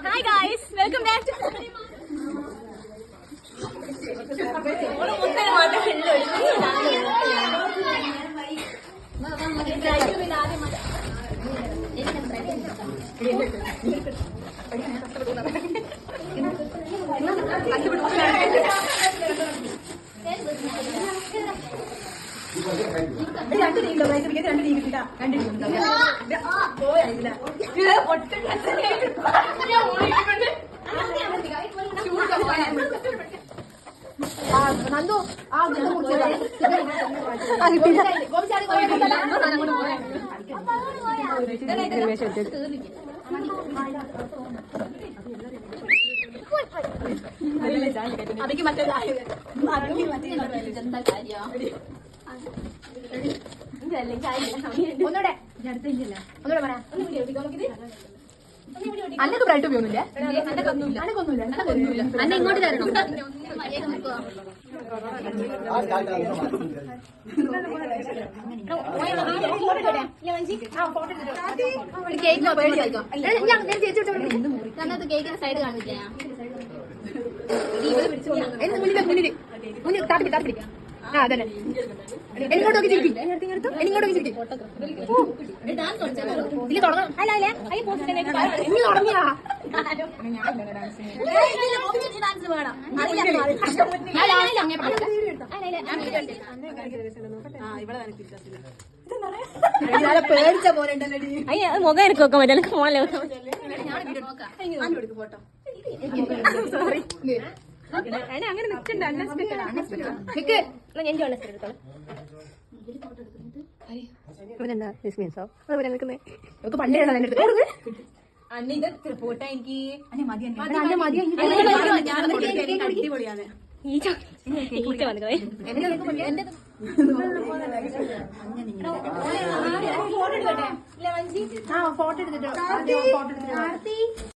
Hi guys, welcome back to Nandu അതൊക്കെ മറ്റേ ഒന്നൂടെ ഒന്നൂടെ പറയാം. അന്നൊക്കെ ബ്രൈറ്റ് ഉപയോഗിക്കുന്നില്ലേ? അന്നൊന്നുമില്ല. അന്നെ ഇങ്ങോട്ട് തരണം. കേക്കിന്റെ സൈഡ് കാണിച്ചാ മുന്നിൽ താത്തി ആ അതന്നെ. എനിങ്ങോട്ട് നോക്കി ചിരിക്കും. എനിങ്ങോട്ട് നോക്കി ചിരിക്കും. ഇല്ല തുടങ്ങാം. ഇനി തുടങ്ങിയാ പേടിച്ച പോലെ മുഖം എനിക്ക് വെക്കാൻ പറ്റില്ല. ഫോണിലെ ഫോട്ടോ അങ്ങനെ നിൽക്കണ്ട. പണ്ടേ അന്നെ ഇത് ഫോട്ടോ എനിക്ക് അടിപൊളിയാണ്. ഫോട്ടോ എടുത്തിട്ട്